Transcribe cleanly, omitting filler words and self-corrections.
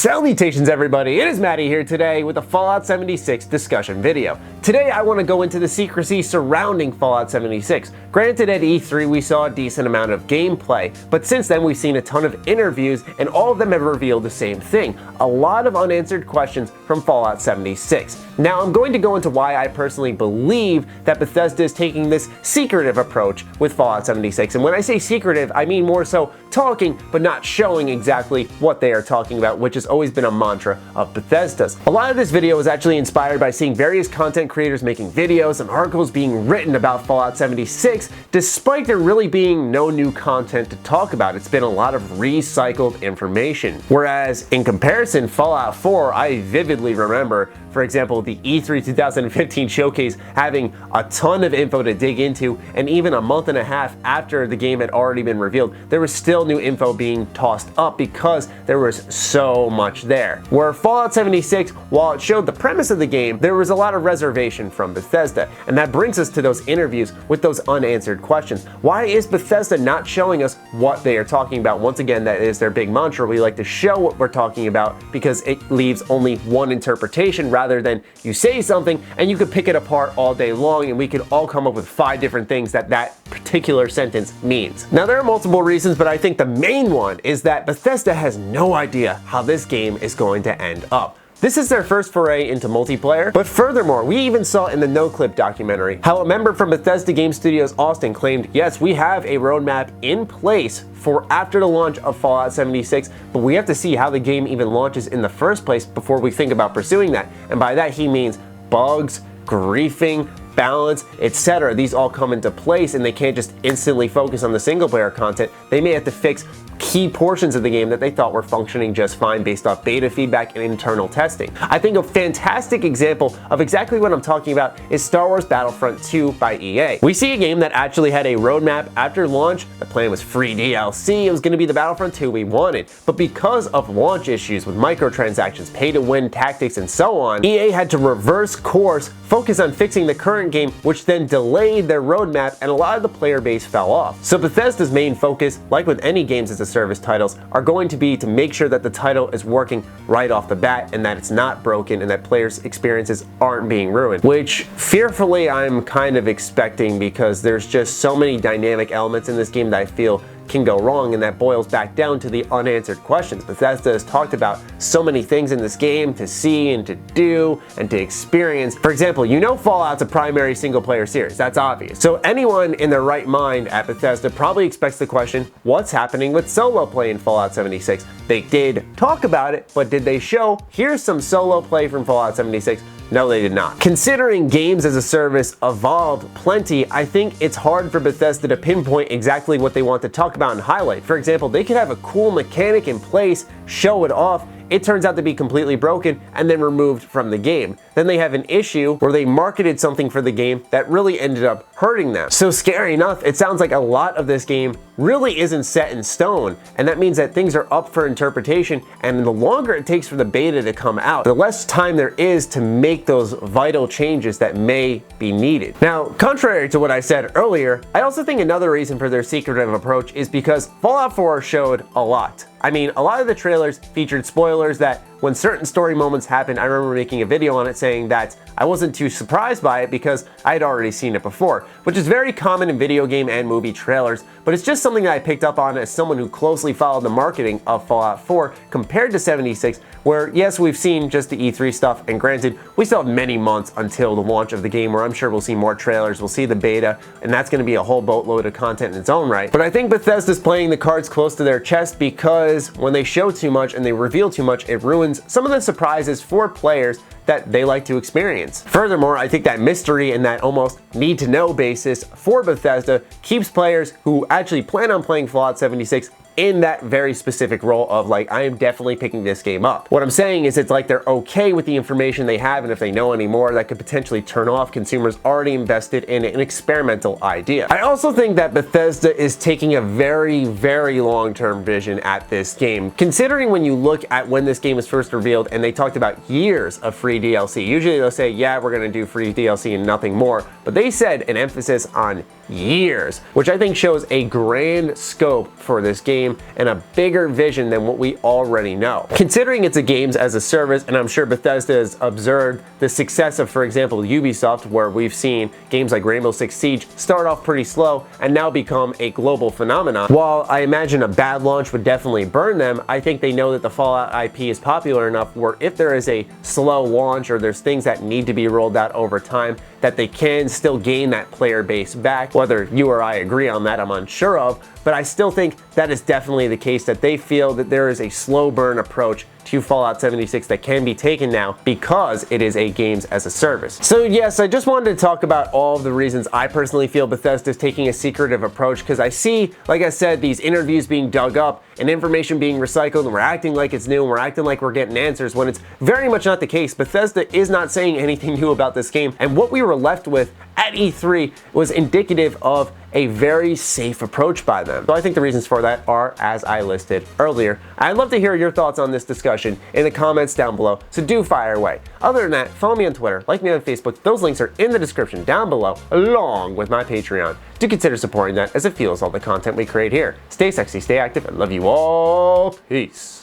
Salutations everybody, it is Matty here today with a Fallout 76 discussion video. Today I want to go into the secrecy surrounding Fallout 76. Granted, at E3 we saw a decent amount of gameplay, but since then we've seen a ton of interviews and all of them have revealed the same thing. A lot of unanswered questions from Fallout 76. Now I'm going to go into why I personally believe that Bethesda is taking this secretive approach with Fallout 76. And when I say secretive, I mean more so talking but not showing exactly what they are talking about, which has always been a mantra of Bethesda's. A lot of this video was actually inspired by seeing various content creators making videos and articles being written about Fallout 76, despite there really being no new content to talk about. It's been a lot of recycled information. Whereas in comparison, Fallout 4, I vividly remember, for example, the E3 2015 showcase having a ton of info to dig into, and even a month and a half after the game had already been revealed, there was still new info being tossed up because there was so much there. Where Fallout 76, while it showed the premise of the game, there was a lot of reservation from Bethesda, and that brings us to those interviews with those unanswered questions. Why is Bethesda not showing us what they are talking about? Once again, that is their big mantra. We like to show what we're talking about because it leaves only one interpretation rather than you say something and you could pick it apart all day long and we could all come up with 5 different things that particular sentence means. Now there are multiple reasons, but I think the main one is that Bethesda has no idea how this game is going to end up. This is their first foray into multiplayer, but furthermore, we even saw in the NoClip documentary how a member from Bethesda Game Studios Austin claimed, yes, we have a roadmap in place for after the launch of Fallout 76, but we have to see how the game even launches in the first place before we think about pursuing that. And by that he means bugs, griefing, balance, etc. These all come into place and they can't just instantly focus on the single player content. They may have to fix key portions of the game that they thought were functioning just fine based off beta feedback and internal testing. I think a fantastic example of exactly what I'm talking about is Star Wars Battlefront 2 by EA. We see a game that actually had a roadmap after launch. The plan was free DLC. It was going to be the Battlefront 2 we wanted. But because of launch issues with microtransactions, pay-to-win tactics, and so on, EA had to reverse course, focus on fixing the current game, which then delayed their roadmap and a lot of the player base fell off. So Bethesda's main focus, like with any games as a service titles, are going to be to make sure that the title is working right off the bat and that it's not broken and that players' experiences aren't being ruined, which fearfully I'm kind of expecting because there's just so many dynamic elements in this game that I feel can go wrong, and that boils back down to the unanswered questions. Bethesda has talked about so many things in this game to see and to do and to experience. For example, you know Fallout's a primary single player series, that's obvious. So anyone in their right mind at Bethesda probably expects the question, what's happening with solo play in Fallout 76? They did talk about it, but did they show, here's some solo play from Fallout 76? No, they did not. Considering games as a service evolved plenty, I think it's hard for Bethesda to pinpoint exactly what they want to talk about and highlight. For example, they could have a cool mechanic in place, show it off, it turns out to be completely broken and then removed from the game. Then they have an issue where they marketed something for the game that really ended up hurting them. So scary enough, it sounds like a lot of this game really isn't set in stone, and that means that things are up for interpretation, and the longer it takes for the beta to come out, the less time there is to make those vital changes that may be needed. Now, contrary to what I said earlier, I also think another reason for their secretive approach is because Fallout 4 showed a lot. I mean, a lot of the trailers featured spoilers that when certain story moments happened, I remember making a video on it saying that I wasn't too surprised by it because I had already seen it before, which is very common in video game and movie trailers, but it's just something that I picked up on as someone who closely followed the marketing of Fallout 4 compared to 76, where yes, we've seen just the E3 stuff, and granted, we still have many months until the launch of the game where I'm sure we'll see more trailers, we'll see the beta, and that's going to be a whole boatload of content in its own right. But I think Bethesda's playing the cards close to their chest because when they show too much and they reveal too much, it ruins some of the surprises for players that they like to experience. Furthermore, I think that mystery and that almost need-to-know basis for Bethesda keeps players who actually plan on playing Fallout 76 in that very specific role of like, I am definitely picking this game up. What I'm saying is it's like they're okay with the information they have, and if they know any more, that could potentially turn off consumers already invested in an experimental idea. I also think that Bethesda is taking a very, very long-term vision at this game. Considering when you look at when this game was first revealed and they talked about years of free DLC, usually they'll say, yeah, we're gonna do free DLC and nothing more, but they said an emphasis on years, which I think shows a grand scope for this game game and a bigger vision than what we already know. Considering it's a games as a service, and I'm sure Bethesda has observed the success of, for example, Ubisoft, where we've seen games like Rainbow Six Siege start off pretty slow and now become a global phenomenon. While I imagine a bad launch would definitely burn them, I think they know that the Fallout IP is popular enough where if there is a slow launch or there's things that need to be rolled out over time, that they can still gain that player base back. Whether you or I agree on that, I'm unsure of, but I still think that is definitely the case, that they feel that there is a slow burn approach to Fallout 76 that can be taken now because it is a games as a service. So yes, I just wanted to talk about all of the reasons I personally feel Bethesda is taking a secretive approach, because I see, like I said, these interviews being dug up and information being recycled, and we're acting like it's new and we're acting like we're getting answers when it's very much not the case. Bethesda is not saying anything new about this game, and what we were left with at E3 was indicative of a very safe approach by them. So I think the reasons for that are as I listed earlier. I'd love to hear your thoughts on this discussion in the comments down below, so do fire away. Other than that, follow me on Twitter, like me on Facebook. Those links are in the description down below, along with my Patreon. Do consider supporting that, as it fuels all the content we create here. Stay sexy, stay active, and love you all. Peace.